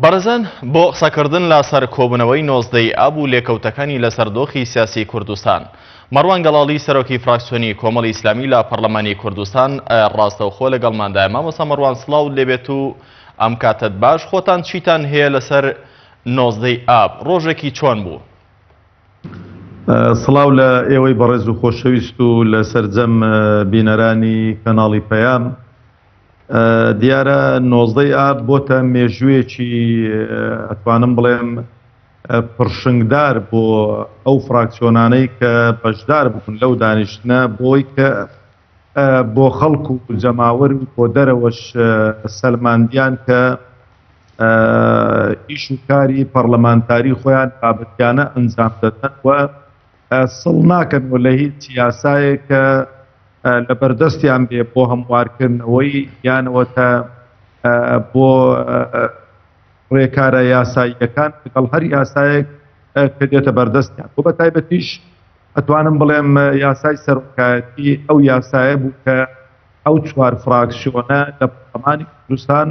بەڕێزان بۆ قسەکردن لەسەر کۆبوونەوەی 19 ئاب و لێکەوتەکانی لەسەر دۆخی سیاسی کوردستان مەڕوان گەڵاڵی سەرۆکی فراکسیۆنی کۆمەڵی ئیسلامی لە پەرلەمانی کوردستان ڕاستەوخۆ لەگەڵماندایە. مامۆستا مەڕوان سڵاو لێبێت و ئەم کاتت باش. خۆتان چیتان هەیە لەسەر 19 ئاب؟ ڕۆژێکی چۆن بوو؟ سڵاو لە ئێوەی بەڕێز و خۆشەویست و لە سەرجەم بینەرانی کەناڵی پەیام. دیارە 19 ئاب بۆتە مێژوویەکی ئەتوانم بڵێم پرشنگدار بۆ ئەو فراکسیۆنانەی کە بەشدار بوون لەو دانیشتنە بۆی کە بۆ خەڵکو و جەماوەر و بۆ دەرەوەش سەلماندیان کە ئیش و کاری پەرلەمانتاری خۆیان بابەتیانە ئەنجام دەدەن و سڵ ناکەنەوە لە هیچ یاسایەکە لە بەردەستیان بێ بۆ هەموارکردنەوەی یانەوەتە بۆ ڕێکارە یاساییەکان لەگەڵ هەر یاسایەک کە دێتە بەردەستیان. بۆ بە تایبەتیش ئەتوانم بڵێم یاسای سەرۆکایەتی ئەو یاسایە بوو کە ئەو چوار فراکسیۆنە لە پەرلەمانی کوردستان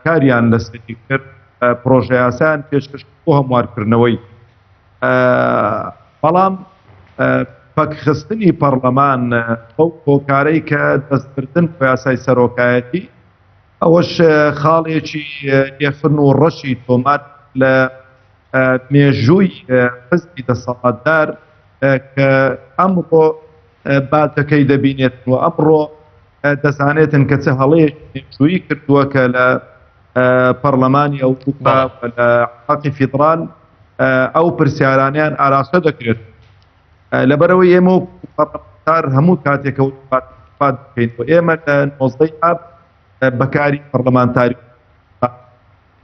کاریان لەسەری کرد، پرۆژە یاسایان پێشکەش بۆ هەموارکردنەوەی. بەڵام پەکخستنی پەرلەمان ئەو کۆکارەی کە دەستکردن بۆ یاسای سەرۆکایەتی ئەوەش خاڵێکی لێخن و ڕەشی تۆمات لە مێژووی حزبی دەسەڵاتدار کە ئەمڕۆ باتەکەی دەبینێت و ئەمڕۆ دەزانێتن کە چه هەڵەیەکی مێژوویی کردووە کە لە پەرلەمانی ئەوروپا و لە حەقی فیدرال ئەو پرسیارانیان ئاراستە دەکرێت. لەبەرەوەی ئێمە و پەرلەمانتار هەموو کاتێکە وفات بکەین و ئێمە لە 19 ئاب بەکاری پەرلەمانتاری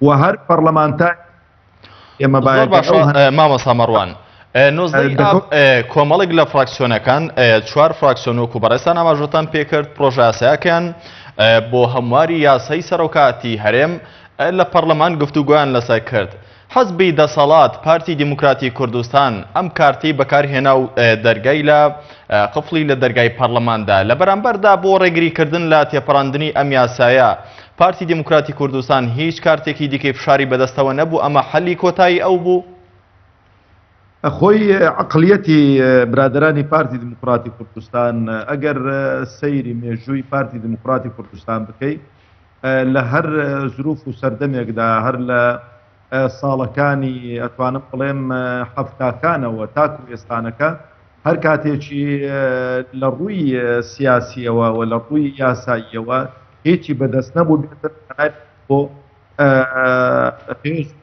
و هەر پەرلەمانتار ئێمە باید مامۆستا مەڕوان 19 ئاب کۆمەڵێک لە فراکسیۆنەکان چوار فراکسیۆن وەکو بەڕێستان ئاماژەتان پێکرد پرۆژە یاسایەکیان بۆ هەمواری یاسای سەرۆکاتی هەرێم لە پەرلەمان گفتوگۆیان لەسەر کرد. حەزبی دەسەڵات پارتی دیموکراتی کوردستان ئەم کارتی بەکارهێنا و دەرگای لە قفڵی لە دەرگای پەرلەماندا لە بەرامبەردا بۆ ڕێگریکردن لە تێپەڕاندنی ئەم یاسایە پارتی دیموکراتی کوردستان هیچ کارتێکی دیکەی فشاری بەدەستەوە نەبوو؟ ئەمە حەلی کۆتایی ئەو بوو؟ خۆی عقلیەتی برادرانی پارتی دیموکراتی کوردستان ئەگەر سەیری مێژووی پارتی دیموکراتی کوردستان بکەیت لە هەر زروف و سەردەمێکدا هەر لە ساڵەکانی ئەتوانم بڵێم هەفتاکانەوە تاکو ئێستانەکە هەر کاتێکی لە ڕووی سیاسیەوە و لە ڕووی یاساییەوە هیچی بەدەست نەبوو بۆ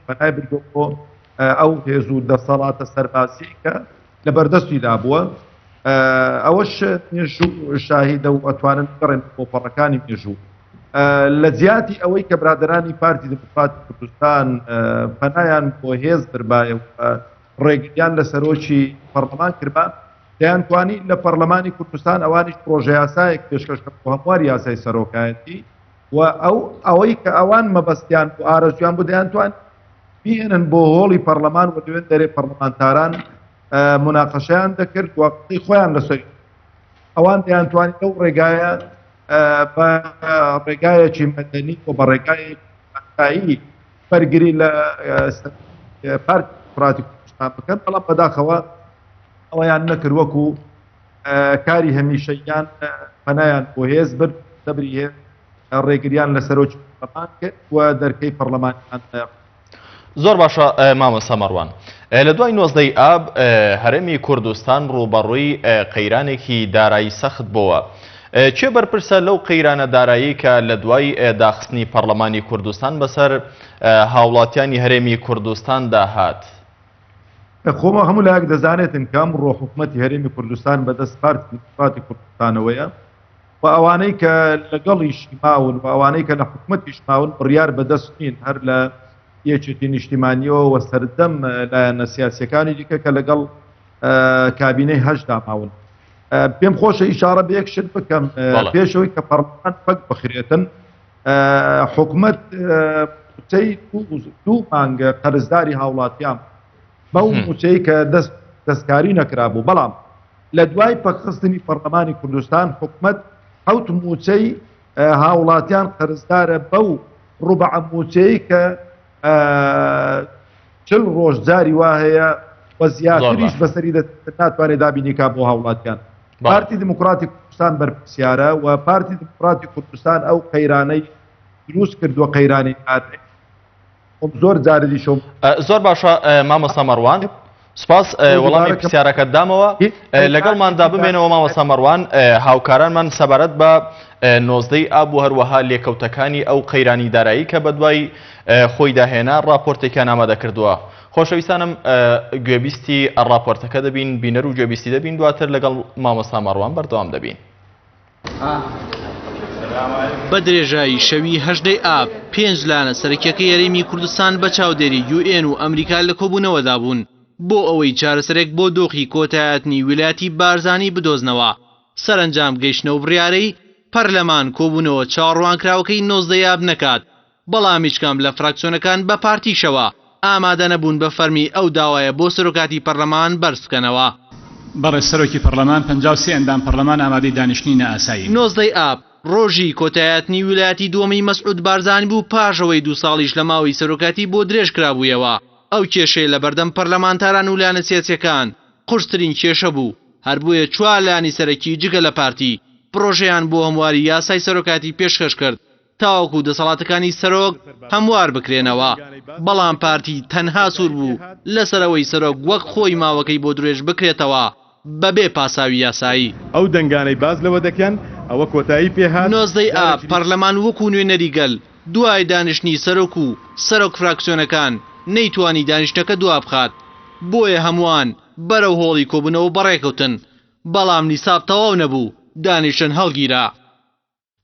بەنای بردۆ بۆ ئەو هێز و دەسەڵاتە سەرباسی کە لە بەردەستیدا بووە. ئەوەش مێژوو شاهیدە و ئەتوانن بڕێن کۆپەڕەکانی مێژوو لە جیاتی ئەوەی کە برادرانی پارتی دیموکراتی کوردستان پەنایان بۆ هێز بربایە و ڕێگریان لە سەرۆکی پەرلەمان کردبان دەیانتوانی لە پەرلەمانی کوردستان ئەوانیش پرۆژە یاسایەک پێشکەشکە بۆ هەمواری یاسای سەرۆکایەتی و ئەوەی کە ئەوان مەبەستیان و ئارەزویان بۆ دەیانتوان بهێنن بۆ هۆڵی پەرلەمان و دوێن دەرێ پەرلەمانتاران مناقەشەیان دەکرد و قسەی خۆیان لەسەری ئەوان دەیانتوانی لەو ڕێگایە بە ڕێگایەکی مەدەنی و بە ڕێگای ئاسایی بەرگری لە پارتی دیموکراتی کوردستان بکەن، بەڵام بەداخەوە ئەوەیان نەکرد وەکو کاری هەمیشەییان پەنایان بۆ هێز برد دەبری هێز ڕێگریان لە سەرۆکی پەرلەمان کرد و دەرکەی پەرلەمانیان. زۆر باشە مامۆستا مەڕوان. لە دوای 19 ئاب هەرێمی کوردستان ڕووبەڕووی قەیرانێکی دارایی سەخت بووە. چێ بەرپرسە لەو قەیرانە دارایی کە لە دوای داخستنی پەرلەمانی کوردستان بەسەر هاوڵاتیانی هەرێمی کوردستان داهات؟ خۆمە هەموو لایەک دەزانێتن کە ئەمڕۆ حکوومەتی هەرێمی کوردستان بەدەست پارتی دیموکراتی کوردستانەوەیە و ئەوانەی کە لەگەڵیشی ماون و ئەوانەی کە لە حکوومەتیش ماون بڕیار بەدەست نین هەر لە یەکێتی نیشتیمانیەوە و سەردەم لایەنە سیاسیەکانی دیکە کە لەگەڵ کابینەی هەشدا ماون. پێم خۆشە ئیشارە بە یەک شت بکەم پێشەوەی کە پەرلەمان پەک بخرێتن حکوومەت موچەی دوو مانگە قەرزداری هاوڵاتیان بەو موچەی کە دەستکاری نەکرابوو، بەڵام لە دوای پەکخستنی پەرلەمانی کوردستان حکوومەت حەوت موچەی هاوڵاتیان قەرزدارە بەو ڕوبع موچەی کە 40 ڕۆژ جاری وا هەیە و زیاتریش بەسەری ناتوانێت دابینیکا بۆ هاوڵاتیان. پارتی دموکراتی کوردستان بەرپرسیارە و پارتی دموکراتی کوردستان ئەو قەیرانەی دروست کردووە قەیرانی ئاتی زۆر جارێکی شۆم زۆر باشە مامۆستا مەڕوان سپاس وەڵامی پرسیارەکەت دامەوە لەگەڵماندا بمێنەوە مامۆستا مەڕوان هاوکارانمان سەبارەت بە نۆزدەی ئاب و هەروەها لێکەوتەکانی ئەو قەیرانی دارایی کە بەدوای خۆی داهێنا ڕاپۆرتێکیان ئامادە کردووە. خۆشەویستانم گوێبیستی ڕاپۆرتەکە دەبین بینەر و گوێبیستی دەبین دواتر لەگەڵ مامۆستا مەڕوان بەردەوام دەبین. بە درێژایی شەوی 18 ئاب 5 لانە سەرکیەکە یاریمی کوردستان بە چاودێری UN و ئەمریکا لە کۆبوونەوەدا بوون بۆ ئەوەی چارەسەرێک بۆ دۆخی کۆتایەتنی ویلایەتی بارزانی بدۆزنەوە. سەرنجام گەیشتنەوە بڕیارەی پەرلەمان کۆبوونەوە چاوەڕوانکراوەکەی 19 ئاب نەکات، بەڵام هیچکام لە فراکسیۆنەکان بە پارتیشەوە ئامادە نەبوون بە فەرمی ئەو داوایە بۆ سەرۆکاتی پەرلەمان بەرز بکەنەوە. بەڕێز سەرۆکی پەرلەمان 53 ئەندام پەرلەمان ئامادەی دانیشتنی نائاسایی. 19 ئاب ڕۆژی کۆتایەتنی ویلایەتی دووەمی مەسعود بارزانی بوو پاشەوەی 2 ساڵیش لە ماوەی سەرۆکاتی بۆ درێژ کرابوویەوە. ئەو کێشەی لە بەردەم پەرلەمانتاران و لایەنە سیاسیەکان قورسترین کێشە بوو، هەر بوویە 4 لایەنی سەرەکی جگە لە پارتی پرۆژەیان بۆ هەمواری یاسای سەرۆکاتی پێشکەش کرد تاوەکو دەسەڵاتەکانی سەرۆک هەموار بکرێنەوە، بەڵام پارتی تەنها سوور بوو لەسەرەوەی سەرۆک وەک خۆی ماوەکەی بۆ درێژ بکرێتەوە بەبێ پاساوی یاسایی. ئەو دەنگانەی باز لەوە دەکەن ئەوە کۆتایی پێهات. 19 ئاب پەرلەمان وەکو نوێنەری گەل دوای دانیشتنی سەرۆک و سەرۆک فراکسیۆنەکان نەیتوانی دانیشتەکە دوا بخات، بۆیە هەمووان بەرەو هۆڵی کۆبوونەوە بەڕێکەوتن، بەڵام نیساب تەواو نەبوو دانیشتن هەڵگیرا.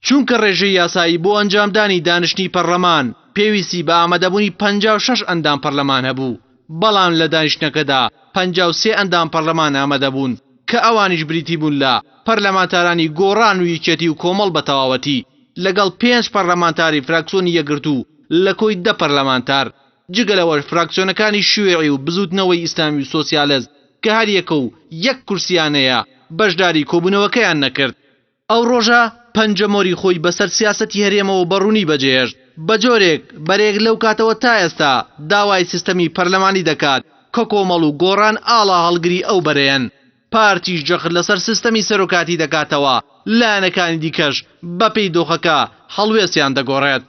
چونکە ڕێژەی یاسایی بۆ ئەنجامدانی دانیشتنی پەرلەمان پێویستی بە ئامادەبوونی 56 ئەندام پەرلەمان هەبوو، بەڵام لە دانیشتنەکەدا 53 ئەندام پەرلەمان ئامادە بوون کە ئەوانیش بریتی بوون لە پەرلەمانتارانی گۆڕان و یەکێتی و کۆمەڵ بە تەواوەتی لەگەڵ 5 پەرلەمانتاری فراکسیۆنی یەکگرتوو لە کۆی 10 پەرلەمانتار، جگەلەوەش فراکسیۆنەکانی شیوعی و بزوتنەوەی ئیسلامی و سۆسیالەست کە هەر یەکە و یەک کورسیانەیە بەشداری کۆبوونەوەکەیان نەکرد. ئەو ڕۆژە پەنجەمۆری خۆی بەسەر سیاسەتی هەرێمەوە بەڕوونی بەجێهێشت، بە جۆرێک بەرێک لەو کاتەوە تا ئێستا داوای سیستەمی پەرلەمانی دەکات کە کۆمەڵ و گۆڕان ئاڵا هەڵگری ئەو بەرەیەن. پارتیش جەخت لەسەر سیستەمی سەرۆکاتی دەکاتەوە، لایەنەکانی دیکەش بەپێی دۆخەکە هەڵوێستیان دەگۆڕێت.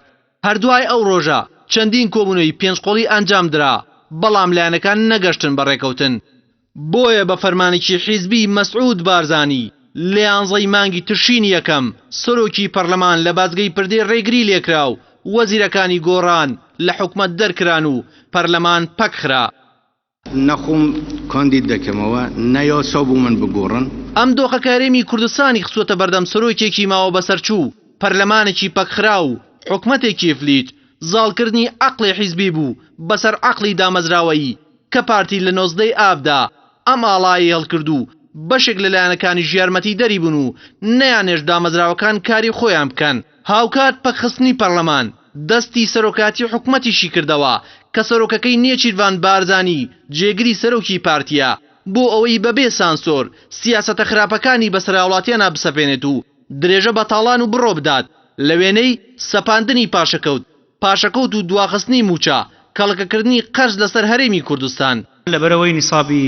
هەردوای ئەو ڕۆژە چەندین کۆبوونەوەی پێنجقۆڵی ئەنجام درا، بەڵام لایەنەکان نەگەشتن بەڕێکەوتن. بۆیە بە فەرمانێکی حیزبی مەسعود بارزانی لە 11 مانگی تشرینی یەکەم سەرۆکی پەرلەمان لە بازگەی پردەی ڕێگری لێکرا و وەزیرەکانی گۆڕان لە حکومەت دەرکران و پەرلەمان پەکخرا. نەخۆم کاندید دەکەمەوە نەیاسا بوو من بگۆڕن. ئەم دۆخە کارێمی کوردستانی خسووەتە بەردەم سەرۆکێکی ماوە بەسەرچوو، پەرلەمانێکی پەکخرا و حکومەتێکی فلیت، زاڵکردنی عەقڵی حیزبی بوو بەسەر عەقڵی دامەزراوەیی کە پارتی لە 19 ئابدا ئەم ئاڵایی هەڵکرد و بەشێک لە لایەنەکانی ژیارمەتی دەری بوون و نەیانێش دامەزراوەکان کاری خۆیان بکەن. هاوکات پەکخستنی پەرلەمان دەستی سەرۆکاتی حکومەتیشی کردەوە کە سەرۆکەکەی نێچیروان بارزانی جێگری سەرۆکی پارتیە بۆ ئەوەی بەبێ سانسۆر سیاسەتە خراپەکانی بەسەر هاوڵاتیانە بسەپێنێت و درێژە بەتاڵان و بڕۆ بدات لە وێنەی سەپاندنی پاشەکەوت و دواخستنی موچە کەڵکەکردنی قەرز لەسەر هەرێمی کوردستان. لەبەرەوەی نیسابی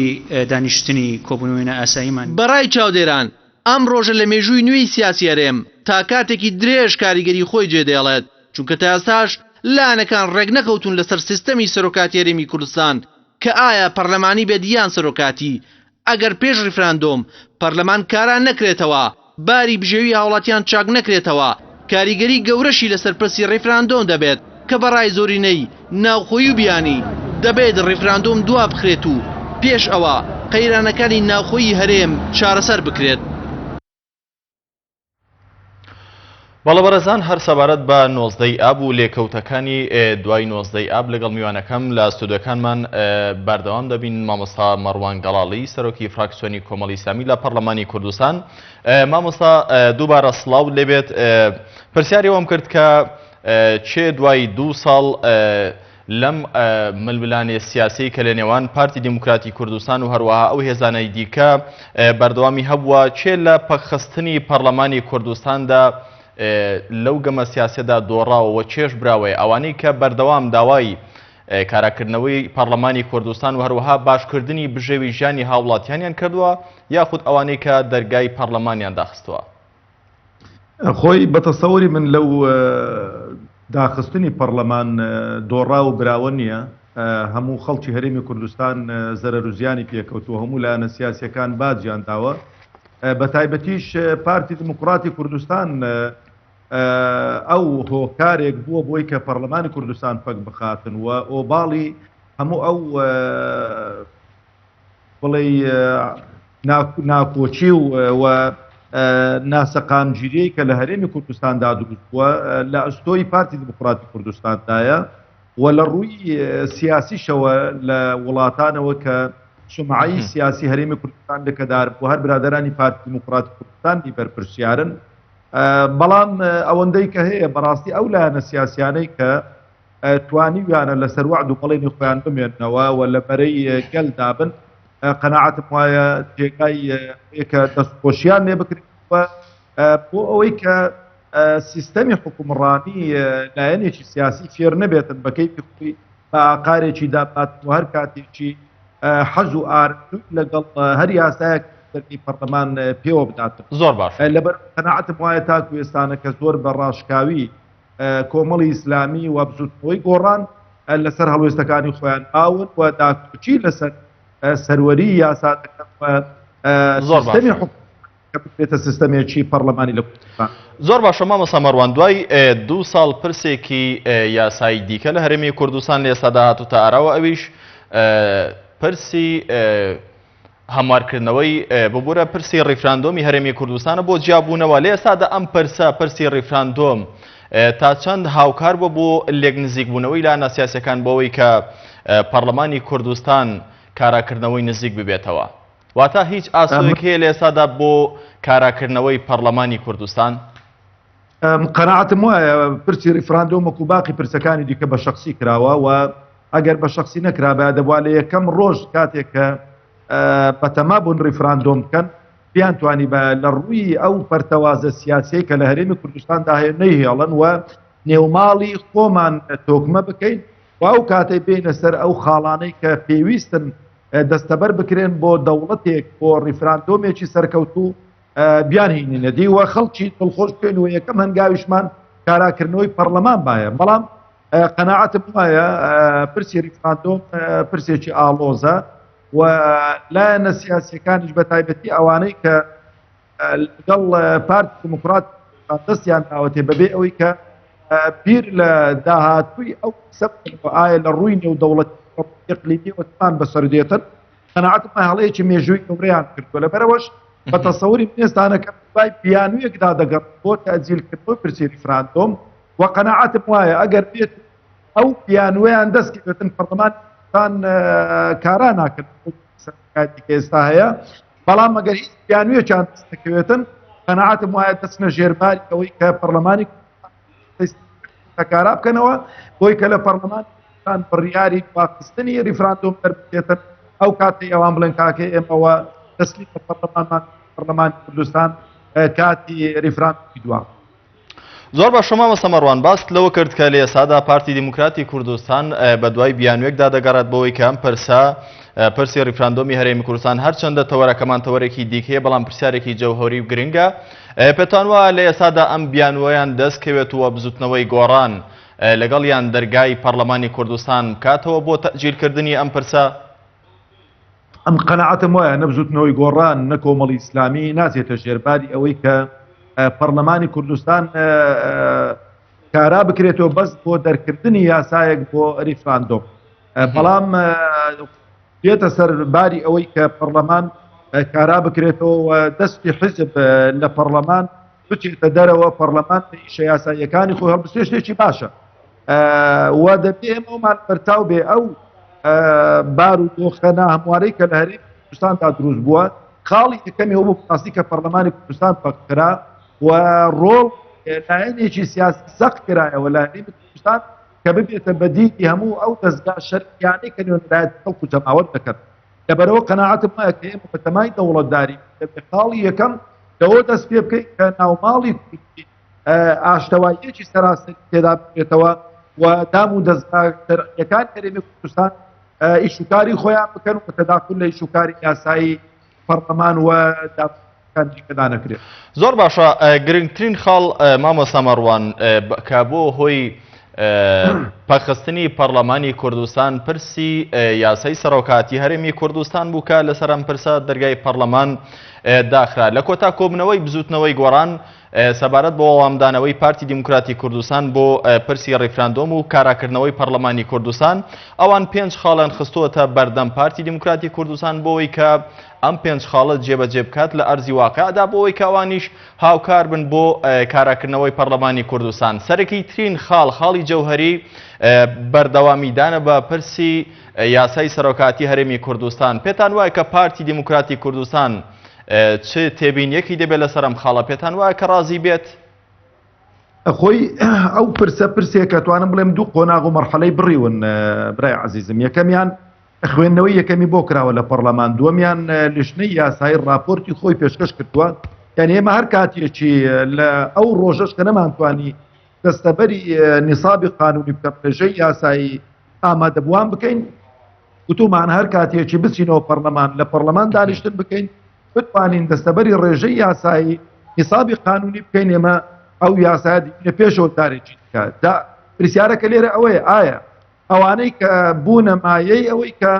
دانیشتنی کۆبوونەوەی ئاساییمان بەڕای چاودێران ئەم ڕۆژە لە مێژووی نوێی سیاسی هەرێم تا کاتێکی درێژ کاریگەری خۆی جێدێڵێت، چونکە تا ئێستاش لایەنەکان ڕێک نەکەوتون لەسەر سیستەمی سەرۆکاتی هەرێمی کوردستان کە ئایا پەرلەمانی بێت یان سەرۆکاتی. ئەگەر پێش ڕیفراندۆم پەرلەمان کاران نەکرێتەوە، باری بژێوی هاوڵاتیان چاک نەکرێتەوە، کاریگەری گەورەشی لەسەر پرسی ڕیفراندۆم دەبێت کە بەڕای زۆرینەی ناوخۆیی و بیانی دەبێت ڕیفراندۆم دوا بخرێت و پێش ئەوە قەیرانەکانی ناوخۆیی هەرێم چارەسەر بکرێت. بەڵە بەرەزان هەر سەبارەت بە 19 ئاب و لێکەوتەکانی دوای 19 ئاب لەگەڵ میوانەکەم لە ستودیۆکانمان بەردەوام دەبین. مامۆستا مەڕوان گەڵاڵی سەرۆکی فراکسیۆنی کۆمەڵی ئیسلامی لە پەرلەمانی کوردستان. مامۆستا دووبارە سڵاو لێبێت. پرسیاری ئەوم کرد کە چێ دوای 2 ساڵ لەم ململانێ سیاسی کە لە نێوان پارتی دیموکراتی کوردستان و هەروەها ئەو هێزانەی دیکە بەردەوامی هەبووە، چێ لە پەکخستنی پەرلەمانی کوردستاندا لەو گەمە سیاسەدا دۆڕاوەوە چێش براوەیە ئەوانەی کە بەردەوام داوای کاراکردنەوەی پەرلەمانی کوردستان و هەروەها باشکردنی بژێوی ژیانی هاوڵاتیانیان کردووە یاخود ئەوانەی کە دەرگای پەرلەمانیان داخستووە؟ خۆی بەتەسەوری من لەو داخستنی پەرلەمان دۆڕا و براوە نییە. هەموو خەڵکی هەرێمی کوردستان زەرەر و زیانی پێکەوتووە، هەموو لایەنە سیاسیەکان باجیان داوە. بە تایبەتیش پارتی دموکراتی کوردستان ئەو هۆکارێک بووە بۆی کە پەرلەمانی کوردستان پەک بخاتن و ئۆباڵی هەموو ئەو بڵێ ناکۆچی و ناسەقامگیریەی کە لە هەرێمی کوردستاندا دروست بووە لە ئەستۆی پارتی دموکراتی کوردستاندایە و لە ڕووی سیاسیشەوە لە وڵاتانەوە کە سمعی سیاسی هەرێمی کوردستان لەکەدار بوو، هەر برادرانی پارتی دموکراتی کوردستانی بەرپرسیارن. بەڵام ئەوەندەی کە هەیە بەڕاستی ئەو لایەنە سیاسیانەی کە توانیویانە لەسەر وعد و بەڵێنی خۆیان بمێننەوە و لە بەرەی گەل دابن، قەناعەتم وایە جێگای کە دەستخۆشیان لێ بکرێتەوە بۆ ئەوەی کە سیستەمی حکومڕانی لایەنێکی سیاسی فێر نەبێتن بە کەیفی خۆی بە ئاقارێکی دابات و هەر کاتێکی حەز و ئارزوی لەگەڵ هەر یاسایەک دەرگی پەرلەمان پێوە بداتن. زۆر باش. لەبەر قەناعەتم وایە تا کوێستانە کە زۆر بە ڕاشکاوی کۆمەڵی ئیسلامی و بزوتنەوەی گۆڕان لەسەر هەڵوێستەکانی خۆیان ئاون و داکوچی لەسەر سەروەری یاسادەکەن سیستەمی حکومەت بێتە سیستەمێکی پەرلەمانی لە کوردستان. زۆر باشە مامۆستا مەڕوان، دوای 2 ساڵ پرسێکی یاسایی دیکە لە هەرێمی کوردستان لە ئێستادا هاتووتە ئاراوە، ئەویش پرسی هەموارکردنەوەی ببوورە پرسی ڕیفراندۆمی هەرێمی کوردستانە بۆ جیابوونەوە. لە ئێستادا ئەم پرسی ڕیفراندۆم تا چەند هاوکار بوو بۆ لێک نزیکبوونەوەی لایەنە سیاسیەکان بۆەوەی کە پەرلەمانی کوردستان کاراکردنەوەی نزیک ببێتەوە؟ واتە هیچ ئاسوودێک هەیە لە ئێستادا بۆ کاراکردنەوەی پەرلەمانی کوردستان؟ قەناعەتم وایە پرسی ڕیفراندۆم وەکو باقی پرسەکانی دیکە بە شەخسی کراوە و ئەگەر بە شەخسی نەکرابە دەبوا لە یەکەم ڕۆژ کاتێک کە بەتەما بوون ڕیفراندۆم بکەن بیان توانی بە لە ڕووی ئەو پەرتەوازە سیاسیی کە لە هەرێمی کوردستاندا هەیە نەیهێڵن و نێوماڵی خۆمان تۆکمە بکەین و ئەو کاتەی بینە سەر ئەو خاڵانەی کە پێویستن دەستەبەر بکرێن بۆ دەوڵەتێک بۆ ڕیفراندۆمێکی سەرکەوتوو بیان هینێنە دی و خەڵکی دڵخۆش بکەین و یەکەم هەنگاویشمان کاراکردنەوەی پەرلەمان باە. بەڵام قەناعەتم وایە پرسی ڕیفراندۆم پرسێکی ئاڵۆزە و لایەنە سیاسیەکانیش بە تایبەتی ئەوانەی کە لەگەڵ پارتی دموکرات دەستیان داوەتێ بەبێ ئەوەی کە بیر لە داهاتووی ئەو ئایا لە ڕووی نێودەوڵەتی ئیقلیمی وتمان بەسەردێتن. قەناعەتم هەڵەیەکی مێژووی گەورەیان کردووە، لەبەرەوەش بە تەسەوری ئێستانەکە دوای بیانوویەکدا دەگەڕ بۆ تەجیلکردنەوەی پرسی ڕیفراندۆم و قەناعەتم وایە ئەگەر بێت ئەو بیانوەیان دەستکردن پەرلەمانتان کارا ناکرد کاتی کە ئێستا هەیە، بەڵام ئەگەر هیچ بیانوویەکیان دەست نەکەوێتن قەناعەتم وایە دەستنە ژێرباری ئەوەی کە پەرلەمانی کارا بکەنەوە بۆی کە لە پەرلەمانتان بڕیاری واخستنی ڕیفراندۆم دەربێتن ئەو کاتی ئەوان بڵێن کاکە ئێمەوە تەسلیمی پەرلەمانی کوردستان کاتی ڕیفراندۆمی دووە. زۆر بە شما مەستە مەڕوان باس لەوە کرد کە لە ئێستادا پارتی دیموکراتی کوردستان بە دوای بیانوێکدا دەگەڕێت بەوەی کە ئەم پرسی ڕیفراندۆمی هەرێمی کوردستان هەرچەندە تەوەرەکەمان تەوەرێکی دیکەیە بەڵام پرسیارێکی جەوهەری و گرنگە. پێتان وایە لە ئێستادا ئەم بیانوەیان دەستکەوێتەوە بزوتنەوەی گۆڕان لەگەڵیان دەرگای پەرلەمانی کوردستان بکاتەوە بۆ تەجیلکردنی ئەم پرسە؟ ئەم قەناعەتم وایە نەبزوتنەوەی گۆڕان نە کۆمەڵی ئیسلامی ناچێتە ژێرباری ئەوەی کە پەرلەمانی کوردستان کارا بکرێتەوە بەس بۆ دەرکردنی یاسایەک بۆ ریفراندۆم، بەڵام بێتە سەرباری ئەوەی کە پەرلەمان کارا بکرێتەوە دەستی حزب لە پەرلەمان بچێتە دەرەوە پەرلەمان ئیشە یاساییەکانی خۆی هەڵبستێ شتێکی باشە و دەبێ ئێمەمان بەرتاو بێ ئەو بار و دۆخەنا هەموارەی کە لە هەرێمی کوردستاندا دروست بووە خاڵی یەکەمی ئەو بۆ پاسی کە پەرلەمانی کوردستان پەککرا و ڕۆڵ لایەنێکی سیاسی سەخت کرایەوە لە هەرێمی کوردستان کە ببێتە بەدیدی هەموو ئەو دەستگا شەرعیانەی کە نوێنەرایەتی خەڵک و جەماوەت دەکەن. لەبەرەوە قەناعەتم وایە کە ئێمە بەتەمای دەوڵەتداری دەبێت خاڵی یەکەم لەوە دەست پێ بکەین کە ناوماڵی ئاشتەواییەکی سەراسەری تێدا بێتەوە و دام و دەستگاکان هەرێمی کوردستان ئیشوکاری خۆیان بکەن و تەداخل لە ئیشوکاری یاسایی پەرلەمان و دادگاکان نەکرێت. زۆر باشە گرنگترین خاڵ مامۆستا مەڕوان کە بۆ هۆی پەخستنی پەرلەمانی کوردستان پرسی یاسای سەرۆکاتی هەرێمی کوردستان بوو کە لەسەر ئەم پرسە دەرگای پەرلەمان داخرا لە کۆتا کۆبنەوەی بزوتنەوەی گۆڕان سەبارەت بۆ وەڵامدانەوەی پارتی دیموکراتی کوردستان بۆ پرسی ڕێفراندۆم و کاراکردنەوەی پەرلەمانی کوردستان ئەوان 5 خاڵیان خستووەتە بەردەم پارتی دیموکراتی کوردستان بۆەوەی کە ئەم 5 خاڵە جێبەجێ بکات لە ئەرزی واقعدا بۆەوەی کەوانیش هاوکار بن بۆ کاراکردنەوەی پەرلەمانی کوردستان. سەرەکی ترین خاڵی جەوهەری بەردەوامیدانە بە پرسی یاسای سەرۆکاتی هەرێمی کوردستان. پێتان وایە کە پارتی دیموکراتی کوردستان چ تێبینیەکی دەبێت لەسەر ئەم خاڵە؟ پێتان وایە کە ڕازی بێت؟ خۆی ئەو پرسێکە توانم بڵێم دوو قۆناغ و مەرحەلەی بڕیون برای عەزیزم. یەکەمیان خوێندنەوەی یەکەمی بۆ کراوە لە پەرلەمان، دووەمیان لیژنەی یاسایی ڕاپۆرتی خۆی پێشکەش کردووە. یعنی ئێمە هەر کاتێکی لە ئەو ڕۆژەش کە نەمانتوانی دەستەبەری نیسابی قانونی بکە پێشەی یاسایی ئامادەبووان بکەین، وتومان هەر کاتێکی بچینەوە پەرلەمان لە پەرلەمان دانیشتن بکەین بتوانین دەستەبەری ڕێژەی یاسایی نیسابی قانونی بکەین، ئێمە ئەو یاسایە دیینە پێشەوە دارێکی بکات. پرسیارەکە لێرە ئەوەیە ئایا ئەوانەی کە بوونە مایەی ئەوەی کە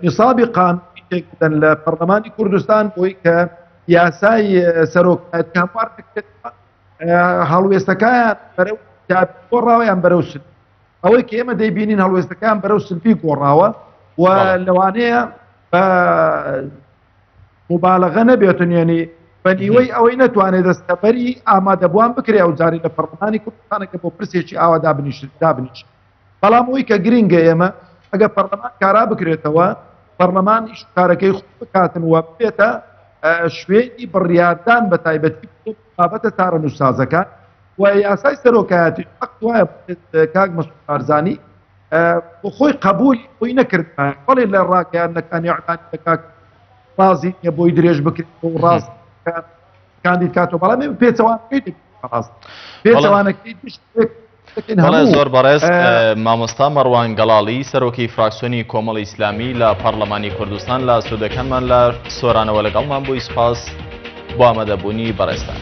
نیسابی قانونی تێکدەن لە پەرلەمانی کوردستان بۆی کە یاسای سەرۆکایەتی هەموار دەکرێت هەڵوێستەکەیان بەرەو گۆڕاوەیان بەرەو سلبی، ئەوەی کە ئێمە دەیبینین هەڵوێستەکەیان بەرەو سلبی گۆڕاوە و لەوانەیە مبالغە نەبێتن، یعنی بە نیوەی ئەوەی نەتوانێت دەستەبەری ئامادەبووان بکرێ ئەو جاری لە پەرلەمانی کوردستانەکە بۆ پرسێکی ئاوا دابنیش. بەڵام ئەوەی کە گرینگە ئێمە ئەگە پەرلەمان کارا بکرێتەوە، پەرلەمان ئیشکارەکەی خۆ بکاتن و بێتە شوێنی بڕیاردان بە تایبەتی بابەتە تارەنووسسازەکان و یاسای سەرۆکایەتی حەق وایە کاک مەسعود بارزانی بۆ خۆی قبولی خۆی نەکرد، بەڵێ لە ڕاگەیاندنەکانی ئەعلانی دەکات ڕازی نییە بۆی درێژ بکرێت و ڕاست کاندید کاتەوە، بەڵام ئێمە پێچەوانەکەی بەڵێ زۆر بەڕێز مامۆستا مەڕوان گەڵاڵی سەرۆکی فراکسیۆنی کۆمەڵی ئیسلامی لە پەرلەمانی کوردستان لە سوودەکانمان لە سۆرانەوە لەگەڵمان بۆی سپاس بۆ ئامادەبوونی بەڕێزتان.